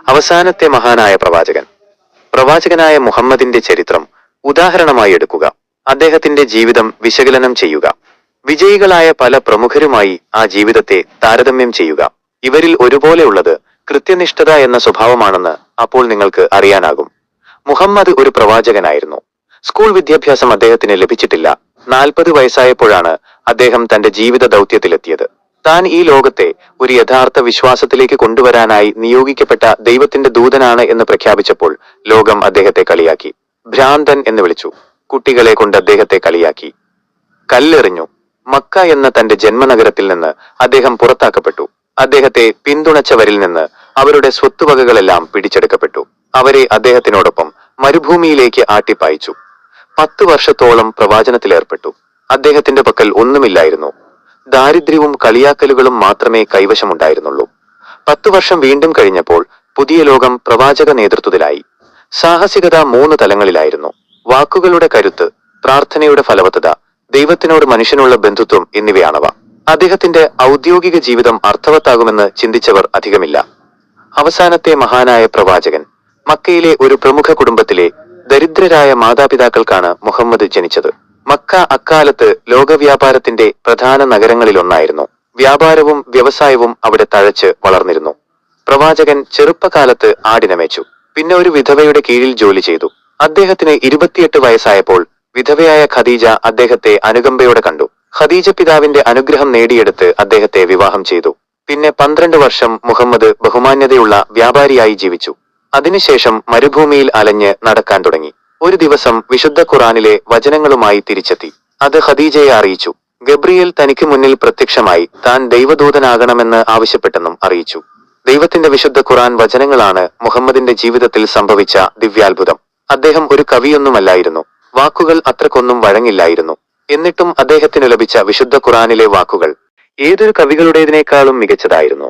അവസാനത്തെ മഹാനായ പ്രവാചകൻ. പ്രവാചകനായ മുഹമ്മദിന്റെ ചരിത്രം ഉദാഹരണമായി എടുക്കുക. അദ്ദേഹത്തിന്റെ ജീവിതം വിശകലനം ചെയ്യുക. വിജയികളായ പല പ്രമുഖരുമായി ആ ജീവിതത്തെ താരതമ്യം ചെയ്യുക. ഇവരിൽ ഒരുപോലെയുള്ളത് കൃത്യനിഷ്ഠത എന്ന സ്വഭാവമാണെന്ന് അപ്പോൾ നിങ്ങൾക്ക് അറിയാനാകും. മുഹമ്മദ് ഒരു പ്രവാചകനായിരുന്നു. സ്കൂൾ വിദ്യാഭ്യാസം അദ്ദേഹത്തിന് ലഭിച്ചിട്ടില്ല. 40 വയസ്സായപ്പോഴാണ് അദ്ദേഹം തന്റെ ജീവിത ദൗത്യത്തിലെത്തിയത്. താൻ ഈ ലോകത്തെ ഒരു യഥാർത്ഥ വിശ്വാസത്തിലേക്ക് കൊണ്ടുവരാനായി നിയോഗിക്കപ്പെട്ട ദൈവത്തിന്റെ ദൂതനാണ് എന്ന് പ്രഖ്യാപിച്ചപ്പോൾ ലോകം അദ്ദേഹത്തെ കളിയാക്കി. ഭ്രാന്തൻ എന്ന് വിളിച്ചു. കുട്ടികളെ കൊണ്ട് അദ്ദേഹത്തെ കളിയാക്കി. കല്ലെറിഞ്ഞു. മക്ക എന്ന തന്റെ ജന്മനഗരത്തിൽ നിന്ന് അദ്ദേഹം പുറത്താക്കപ്പെട്ടു. അദ്ദേഹത്തെ പിന്തുണച്ചവരിൽ നിന്ന് അവരുടെ സ്വത്തുവകകളെല്ലാം പിടിച്ചെടുക്കപ്പെട്ടു. അവരെ അദ്ദേഹത്തിനോടൊപ്പം മരുഭൂമിയിലേക്ക് ആട്ടിപ്പായിച്ചു. 10 വർഷത്തോളം പ്രവാചനത്തിലേർപ്പെട്ടു. അദ്ദേഹത്തിന്റെ പക്കൽ ഒന്നുമില്ലായിരുന്നു. ദാരിദ്ര്യവും കളിയാക്കലുകളും മാത്രമേ കൈവശമുണ്ടായിരുന്നുള്ളൂ. 10 വർഷം വീണ്ടും കഴിഞ്ഞപ്പോൾ പുതിയ ലോകം പ്രവാചക നേതൃത്വത്തിലായി. സാഹസികത 3 തലങ്ങളിലായിരുന്നു. വാക്കുകളുടെ കരുത്ത്, പ്രാർത്ഥനയുടെ ഫലവത്തത, ദൈവത്തിനോട് മനുഷ്യനുള്ള ബന്ധുത്വം എന്നിവയാണവ. അദ്ദേഹത്തിന്റെ ഔദ്യോഗിക ജീവിതം അർത്ഥവത്താകുമെന്ന് ചിന്തിച്ചവർ അധികമില്ല. അവസാനത്തെ മഹാനായ പ്രവാചകൻ. മക്കയിലെ ഒരു പ്രമുഖ കുടുംബത്തിലെ ദരിദ്രരായ മാതാപിതാക്കൾക്കാണ് മുഹമ്മദ് ജനിച്ചത്. മക്ക അക്കാലത്ത് ലോകവ്യാപാരത്തിന്റെ പ്രധാന നഗരങ്ങളിലൊന്നായിരുന്നു. വ്യാപാരവും വ്യവസായവും അവിടെ തഴച്ച് വളർന്നിരുന്നു. പ്രവാചകൻ ചെറുപ്പകാലത്ത് ആടിനമേച്ചു. പിന്നെ ഒരു വിധവയുടെ കീഴിൽ ജോലി ചെയ്തു. അദ്ദേഹത്തിന് 28 വയസ്സായപ്പോൾ വിധവയായ ഖദീജ അദ്ദേഹത്തെ അനുകമ്പയോടെ കണ്ടു. ഖദീജ പിതാവിന്റെ അനുഗ്രഹം നേടിയെടുത്ത് അദ്ദേഹത്തെ വിവാഹം ചെയ്തു. പിന്നെ 12 വർഷം മുഹമ്മദ് ബഹുമാന്യതയുള്ള വ്യാപാരിയായി ജീവിച്ചു. അതിനുശേഷം മരുഭൂമിയിൽ അലഞ്ഞ് നടക്കാൻ തുടങ്ങി. ഒരു ദിവസം വിശുദ്ധ ഖുറാനിലെ വചനങ്ങളുമായി തിരിച്ചെത്തി. അത് ഖദീജയെ അറിയിച്ചു. ഗബ്രിയേൽ തനിക്ക് മുന്നിൽ പ്രത്യക്ഷമായി താൻ ദൈവദൂതനാകണമെന്ന് ആവശ്യപ്പെട്ടെന്നും അറിയിച്ചു. ദൈവത്തിന്റെ വിശുദ്ധ ഖുറാൻ വചനങ്ങളാണ് മുഹമ്മദിന്റെ ജീവിതത്തിൽ സംഭവിച്ച ദിവ്യാത്ഭുതം. അദ്ദേഹം ഒരു കവിയൊന്നുമല്ലായിരുന്നു. വാക്കുകൾ അത്രക്കൊന്നും വഴങ്ങില്ലായിരുന്നു. എന്നിട്ടും അദ്ദേഹത്തിന് ലഭിച്ച വിശുദ്ധ ഖുറാനിലെ വാക്കുകൾ ഏതൊരു കവികളുടേതിനേക്കാളും മികച്ചതായിരുന്നു.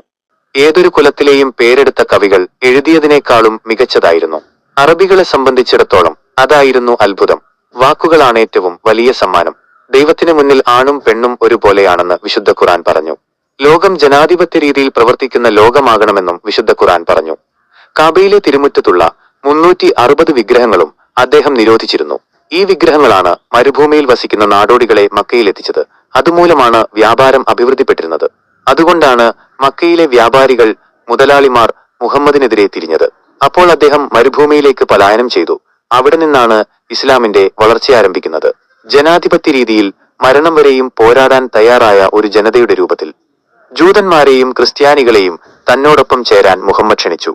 ഏതൊരു കുലത്തിലെയും പേരെടുത്ത കവികൾ എഴുതിയതിനേക്കാളും മികച്ചതായിരുന്നു. അറബികളെ സംബന്ധിച്ചിടത്തോളം അതായിരുന്നു അത്ഭുതം. വാക്കുകളാണ് ഏറ്റവും വലിയ സമ്മാനം. ദൈവത്തിന് മുന്നിൽ ആണും പെണ്ണും ഒരുപോലെയാണെന്ന് വിശുദ്ധ ഖുറാൻ പറഞ്ഞു. ലോകം ജനാധിപത്യ രീതിയിൽ പ്രവർത്തിക്കുന്ന ലോകമാകണമെന്നും വിശുദ്ധ ഖുറാൻ പറഞ്ഞു. കാബയിലെ തിരുമുറ്റത്തുള്ള 360 വിഗ്രഹങ്ങളും അദ്ദേഹം നിരോധിച്ചിരുന്നു. ഈ വിഗ്രഹങ്ങളാണ് മരുഭൂമിയിൽ വസിക്കുന്ന നാടോടികളെ മക്കയിലെത്തിച്ചത്. അതുമൂലമാണ് വ്യാപാരം അഭിവൃദ്ധിപ്പെട്ടിരുന്നത്. അതുകൊണ്ടാണ് മക്കയിലെ വ്യാപാരികൾ, മുതലാളിമാർ മുഹമ്മദിനെതിരെ തിരിഞ്ഞത്. അപ്പോൾ അദ്ദേഹം മരുഭൂമിയിലേക്ക് പലായനം ചെയ്തു. അവിടെ നിന്നാണ് ഇസ്ലാമിന്റെ വളർച്ചയാരംഭിക്കുന്നത്. ജനാധിപത്യ രീതിയിൽ മരണം വരെയും പോരാടാൻ തയ്യാറായ ഒരു ജനതയുടെ രൂപത്തിൽ. ജൂതന്മാരെയും ക്രിസ്ത്യാനികളെയും തന്നോടൊപ്പം ചേരാൻ മുഹമ്മദ് ക്ഷണിച്ചു.